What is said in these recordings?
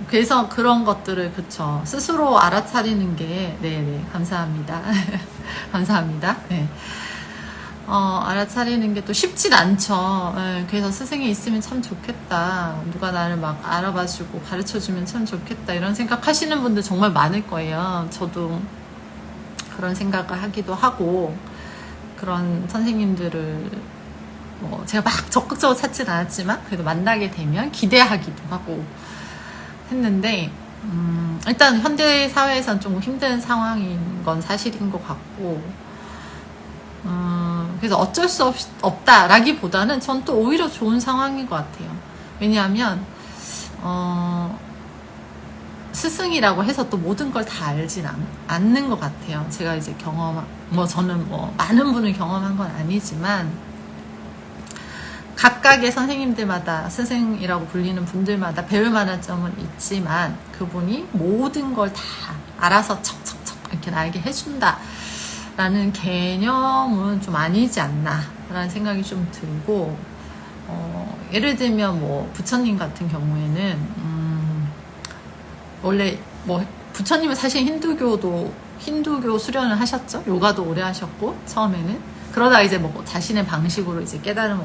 그래서 그런 것들을 그쵸 스스로 알아차리는 게 네네 감사합니다. 감사합니다. 네. 알아차리는 게 또 쉽진 않죠. 예, 그래서 스승이 있으면 참 좋겠다. 누가 나를 막 알아봐주고 가르쳐주면 참 좋겠다. 이런 생각 하시는 분들 정말 많을 거예요. 저도 그런 생각을 하기도 하고, 그런 선생님들을 뭐 제가 막 적극적으로 찾진 않았지만, 그래도 만나게 되면 기대하기도 하고 했는데, 일단 현대 사회에선 좀 힘든 상황인 건 사실인 것 같고, 그래서 어쩔 수 없다라기보다는 전 또 오히려 좋은 상황인 것 같아요. 왜냐하면 스승이라고 해서 또 모든 걸 다 알진 않는 것 같아요. 제가 이제 저는 많은 분을 경험한 건 아니지만 각각의 선생님들마다 스승이라고 불리는 분들마다 배울 만한 점은 있지만 그분이 모든 걸 다 알아서 척척척 이렇게 나에게 해준다 라는 개념은 좀 아니지 않나 라는 생각이 좀 들고, 예를 들면 부처님 같은 경우에는 원래 부처님은 사실 힌두교 수련을 하셨죠. 요가도 오래 하셨고 처음에는 그러다 이제 자신의 방식으로 이제 깨달음을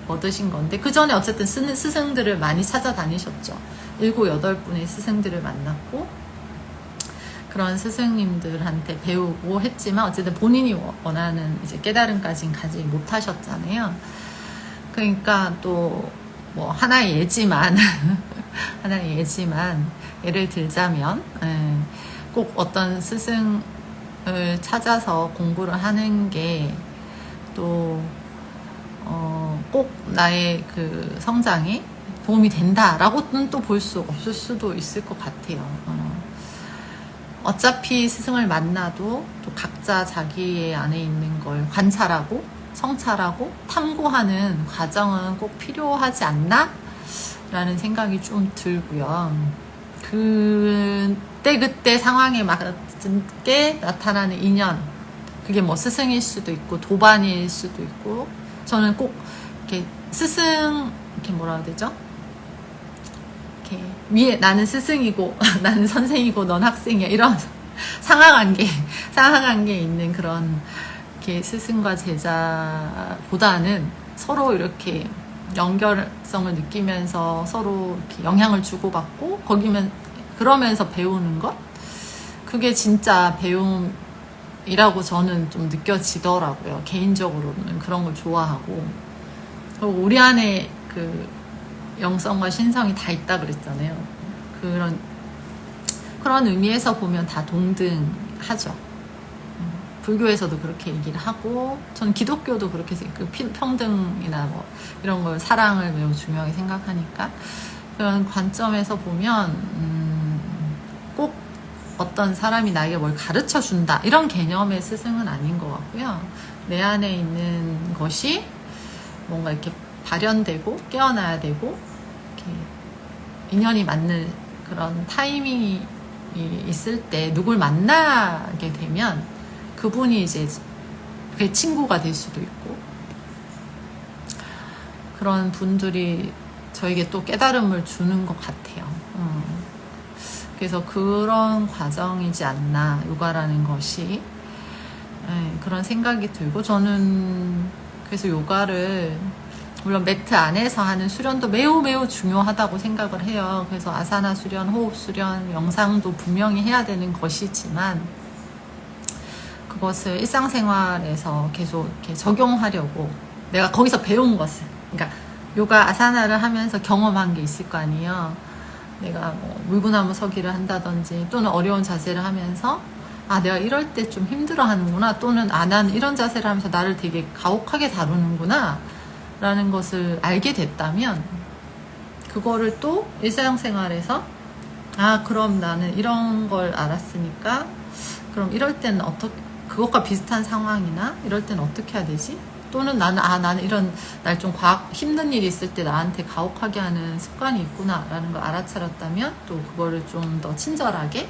얻으신 건데, 그 전에 어쨌든 스승들을 많이 찾아다니셨죠. 7, 8분의 스승들을 만났고 그런 스승님들한테 배우고 했지만 어쨌든 본인이 원하는 이제 깨달음까지는 가지 못하셨잖아요. 그러니까 또 하나의 예지만 하나의 예지만 예를 들자면 꼭 어떤 스승을 찾아서 공부를 하는 게 또 꼭 나의 그 성장에 도움이 된다라고는 또 볼 수 없을 수도 있을 것 같아요. 어차피 스승을 만나도 또 각자 자기 안에 있는 걸 관찰하고 성찰하고 탐구하는 과정은 꼭 필요하지 않나? 라는 생각이 좀 들고요. 그때 상황에 맞게 나타나는 인연, 그게 스승일 수도 있고 도반일 수도 있고, 저는 꼭 이렇게 이렇게 뭐라 해야 되죠? 위에 나는 스승이고 나는 선생이고 넌 학생이야, 이런 상하관계 있는 그런 이렇게 스승과 제자보다는 서로 이렇게 연결성을 느끼면서 서로 이렇게 영향을 주고받고 그러면서 배우는 것, 그게 진짜 배움이라고 저는 좀 느껴지더라고요. 개인적으로는 그런 걸 좋아하고, 그리고 우리 안에 그 영성과 신성이 다 있다 그랬잖아요. 그런 의미에서 보면 다 동등하죠. 불교에서도 그렇게 얘기를 하고, 저는 기독교도 그렇게 평등이나 이런 걸, 사랑을 매우 중요하게 생각하니까, 그런 관점에서 보면 꼭 어떤 사람이 나에게 뭘 가르쳐 준다 이런 개념의 스승은 아닌 것 같고요. 내 안에 있는 것이 뭔가 이렇게 발현되고 깨어나야 되고, 이렇게 인연이 맞는 그런 타이밍이 있을 때 누굴 만나게 되면 그분이 이제 그게 친구가 될 수도 있고, 그런 분들이 저에게 또 깨달음을 주는 것 같아요. 그래서 그런 과정이지 않나, 요가라는 것이. 그런 생각이 들고, 저는 그래서 요가를 물론 매트 안에서 하는 수련도 매우 매우 중요하다고 생각을 해요. 그래서 아사나 수련, 호흡 수련, 명상도 분명히 해야 되는 것이지만, 그것을 일상생활에서 계속 이렇게 적용하려고 내가 거기서 배운 것을, 그러니까 요가 아사나를 하면서 경험한 게 있을 거 아니에요. 내가 물구나무 서기를 한다든지 또는 어려운 자세를 하면서 내가 이럴 때 좀 힘들어 하는구나, 또는 난 이런 자세를 하면서 나를 되게 가혹하게 다루는구나 라는 것을 알게 됐다면, 그거를 또 일상생활에서 그럼 나는 이런 걸 알았으니까 그럼 이럴 때는 그것과 비슷한 상황이나 이럴 때는 어떻게 해야 되지? 또는 나는 이런 날 좀 힘든 일이 있을 때 나한테 가혹하게 하는 습관이 있구나 라는 걸 알아차렸다면, 또 그거를 좀 더 친절하게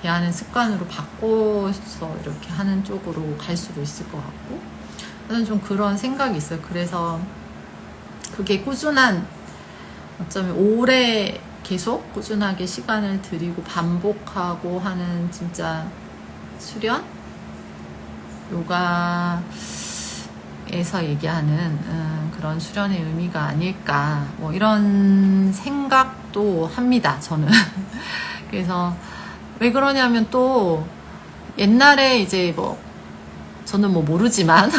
대하는 습관으로 바꿔서 이렇게 하는 쪽으로 갈 수도 있을 것 같고, 저는 좀 그런 생각이 있어요. 그래서 그게 꾸준한, 어쩌면 오래 계속 꾸준하게 시간을 들이고 반복하고 하는 진짜 수련? 요가에서 얘기하는 그런 수련의 의미가 아닐까 뭐 이런 생각도 합니다, 저는. 그래서 왜 그러냐면 또 옛날에 이제 뭐 저는 뭐 모르지만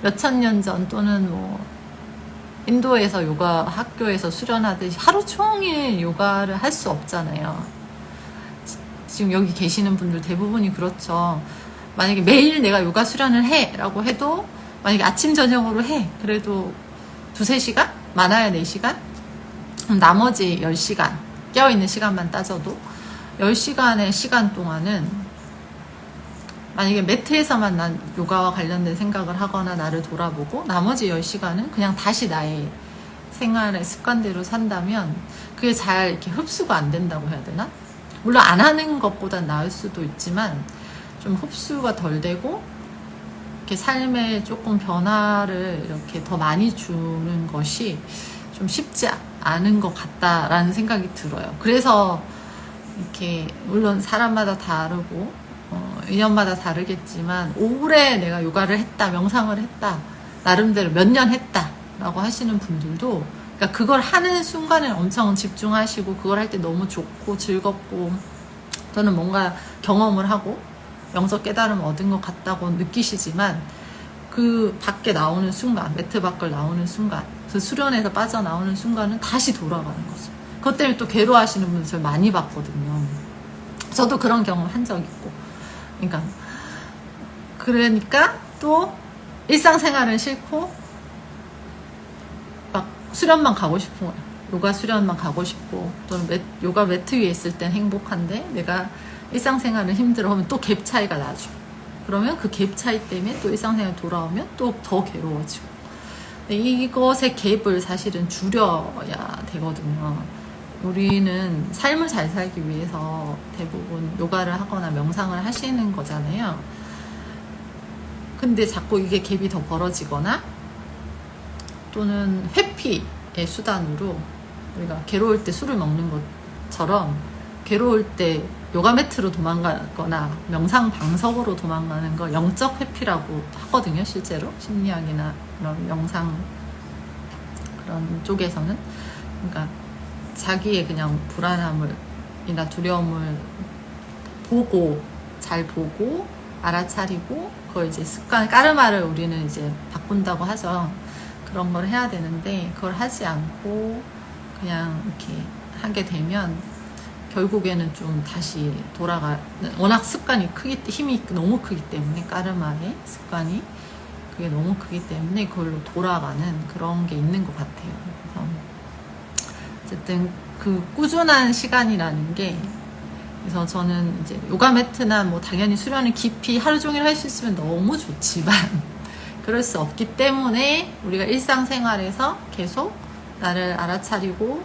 몇천 년 전 또는 뭐 인도에서 요가 학교에서 수련하듯이 하루 종일 요가를 할 수 없잖아요. 지금 여기 계시는 분들 대부분이 그렇죠. 만약에 매일 내가 요가 수련을 해 라고 해도 만약에 아침 저녁으로 해 그래도 2-3시간? 많아야 4시간? 그럼 나머지 10시간 깨어있는 시간만 따져도 10시간의 시간 동안은 만약에 매트에서만 난 요가와 관련된 생각을 하거나 나를 돌아보고 나머지 10시간은 그냥 다시 나의 생활의 습관대로 산다면 그게 잘 이렇게 흡수가 안 된다고 해야 되나? 물론 안 하는 것보단 나을 수도 있지만 좀 흡수가 덜 되고 이렇게 삶에 조금 변화를 이렇게 더 많이 주는 것이 좀 쉽지 않은 것 같다라는 생각이 들어요. 그래서 이렇게 물론 사람마다 다르고 인연마다 다르겠지만 오래 내가 요가를 했다, 명상을 했다, 나름대로 몇 년 했다 라고 하시는 분들도 그러니까 그걸 하는 순간에 엄청 집중하시고 그걸 할 때 너무 좋고 즐겁고 저는 뭔가 경험을 하고 영적 깨달음을 얻은 것 같다고 느끼시지만 그 밖에 나오는 순간, 매트 밖을 나오는 순간, 그 수련에서 빠져나오는 순간은 다시 돌아가는 거죠. 그것 때문에 또 괴로워하시는 분들 저 많이 봤거든요. 저도 그런 경험 한 적 있고. 그러니까 또 일상생활은 싫고 막 수련만 가고 싶은 거야. 요가 수련만 가고 싶고 또는 요가 매트 위에 있을 땐 행복한데 내가 일상생활은 힘들어 하면 또 갭 차이가 나죠. 그러면 그 갭 차이 때문에 또 일상생활 돌아오면 또 더 괴로워지고 이것의 갭을 사실은 줄여야 되거든요. 우리는 삶을 잘 살기 위해서 대부분 요가를 하거나 명상을 하시는 거잖아요. 근데 자꾸 이게 갭이 더 벌어지거나 또는 회피의 수단으로 우리가 괴로울 때 술을 먹는 것처럼 괴로울 때 요가 매트로 도망가거나 명상 방석으로 도망가는 거 영적 회피라고 하거든요, 실제로. 심리학이나 그런 명상 그런 쪽에서는. 그러니까 자기의 그냥 불안함이나 두려움을 잘 보고 알아차리고 그걸 이제 습관 까르마를 우리는 이제 바꾼다고 하죠. 그런 걸 해야 되는데 그걸 하지 않고 그냥 이렇게 하게 되면 결국에는 좀 다시 워낙 습관이 힘이 너무 크기 때문에 까르마의 습관이 그게 너무 크기 때문에 그걸로 돌아가는 그런 게 있는 것 같아요. 그래서 어쨌든 그 꾸준한 시간이라는 게 그래서 저는 이제 요가 매트나 뭐 당연히 수련을 깊이 하루 종일 할 수 있으면 너무 좋지만 그럴 수 없기 때문에 우리가 일상생활에서 계속 나를 알아차리고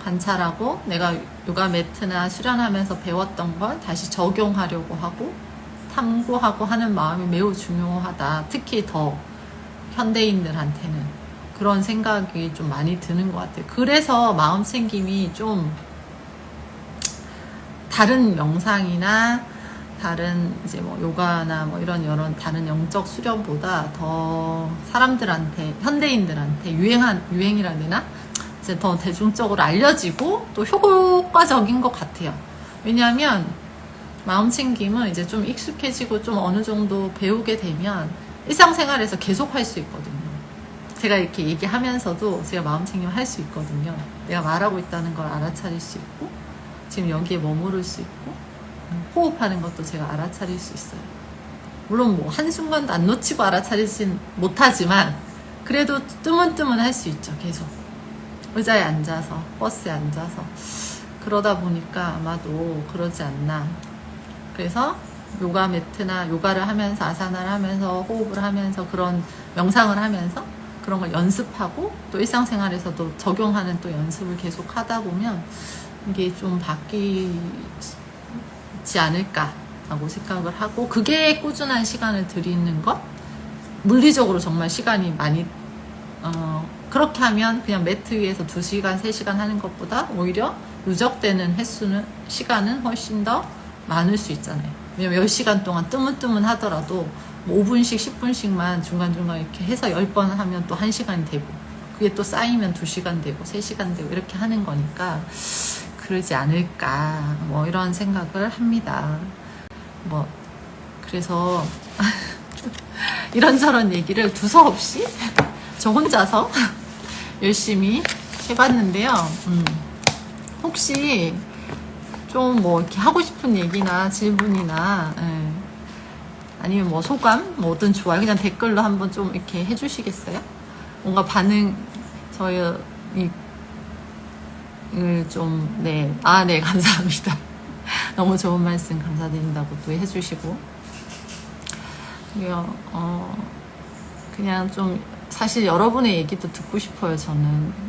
관찰하고 내가 요가 매트나 수련하면서 배웠던 걸 다시 적용하려고 하고 탐구하고 하는 마음이 매우 중요하다. 특히 더 현대인들한테는 그런 생각이 좀 많이 드는 것 같아요. 그래서 마음 챙김이 좀 다른 명상이나 다른 이제 뭐 요가나 뭐 이런 여러 다른 영적 수련보다 더 사람들한테 현대인들한테 유행이라 해야 되나? 이제 더 대중적으로 알려지고 또 효과적인 것 같아요. 왜냐하면 마음 챙김은 이제 좀 익숙해지고 좀 어느 정도 배우게 되면 일상생활에서 계속 할 수 있거든요. 제가 이렇게 얘기하면서도 제가 마음 챙김을 할 수 있거든요. 내가 말하고 있다는 걸 알아차릴 수 있고 지금 여기에 머무를 수 있고 호흡하는 것도 제가 알아차릴 수 있어요. 물론 뭐 한순간도 안 놓치고 알아차리진 못하지만 그래도 뜨문뜨문 할 수 있죠. 계속 의자에 앉아서 버스에 앉아서 그러다 보니까 아마도 그러지 않나. 그래서 요가 매트나 요가를 하면서 아사나를 하면서 호흡을 하면서 그런 명상을 하면서 그런 걸 연습하고 또 일상생활에서도 적용하는 또 연습을 계속 하다 보면 이게 좀 바뀌지 않을까라고 생각을 하고 그게 꾸준한 시간을 들이는 것 물리적으로 정말 시간이 많이 그렇게 하면 그냥 매트 위에서 2시간, 3시간 하는 것보다 오히려 누적되는 시간은 훨씬 더 많을 수 있잖아요. 왜냐면 10시간 동안 뜨문뜨문 하더라도 뭐 5분씩, 10분씩만 중간중간 이렇게 해서 10번 하면 또 1시간이 되고, 그게 또 쌓이면 2시간 되고, 3시간 되고, 이렇게 하는 거니까, 그러지 않을까, 뭐, 이런 생각을 합니다. 뭐, 그래서, 이런저런 얘기를 두서없이 저 혼자서 열심히 해봤는데요. 혹시 좀 뭐 이렇게 하고 싶은 얘기나 질문이나 아니면 뭐 소감 뭐든 좋아요. 그냥 댓글로 한번 좀 이렇게 해주시겠어요? 뭔가 반응 저희 좀 네 감사합니다. 너무 좋은 말씀 감사드린다고 또 해주시고 그냥 좀 사실 여러분의 얘기도 듣고 싶어요. 저는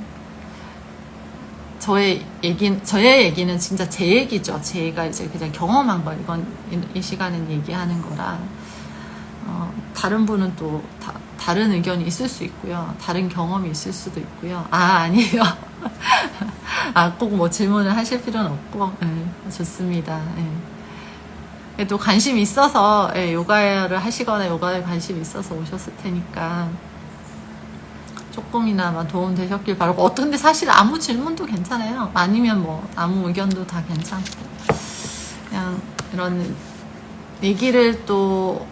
저의 얘기는 진짜 제 얘기죠. 제가 이제 그냥 경험한 거, 이 시간은 얘기하는 거라, 다른 분은 또 다른 의견이 있을 수 있고요. 다른 경험이 있을 수도 있고요. 아니에요. 꼭 뭐 질문을 하실 필요는 없고, 좋습니다. 또 관심이 있어서, 요가를 하시거나 요가에 관심이 있어서 오셨을 테니까, 조금이나마 도움 되셨길 바라고. 근데 사실 아무 질문도 괜찮아요. 아니면 뭐 아무 의견도 다 괜찮고, 그냥 이런 얘기를 또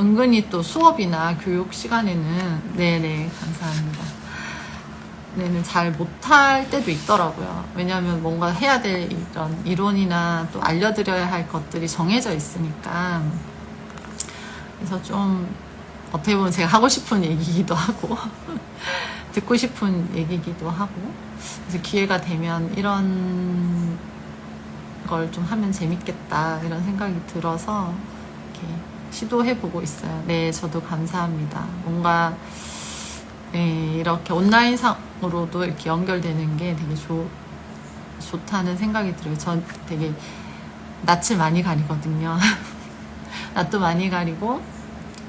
은근히 또 수업이나 교육 시간에는 네네 감사합니다. 네는 잘 못할 때도 있더라고요. 왜냐하면 뭔가 해야 될 이런 이론이나 또 알려드려야 할 것들이 정해져 있으니까. 그래서 좀 어떻게 보면 제가 하고 싶은 얘기이기도 하고 듣고 싶은 얘기이기도 하고, 그래서 기회가 되면 이런 걸 좀 하면 재밌겠다 이런 생각이 들어서 이렇게 시도해보고 있어요. 네, 저도 감사합니다. 뭔가 이렇게 온라인상으로도 이렇게 연결되는 게 되게 좋다는 생각이 들어요. 전 되게 낯을 많이 가리거든요. 낯도 많이 가리고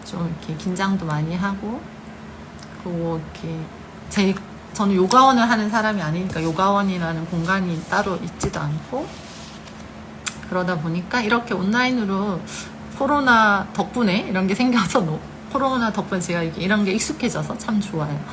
좀 이렇게 긴장도 많이 하고, 그리고 이렇게 저는 요가원을 하는 사람이 아니니까 요가원이라는 공간이 따로 있지도 않고, 그러다 보니까 이렇게 온라인으로 코로나 덕분에 이런 게 생겨서 코로나 덕분에 제가 이런 게 익숙해져서 참 좋아요.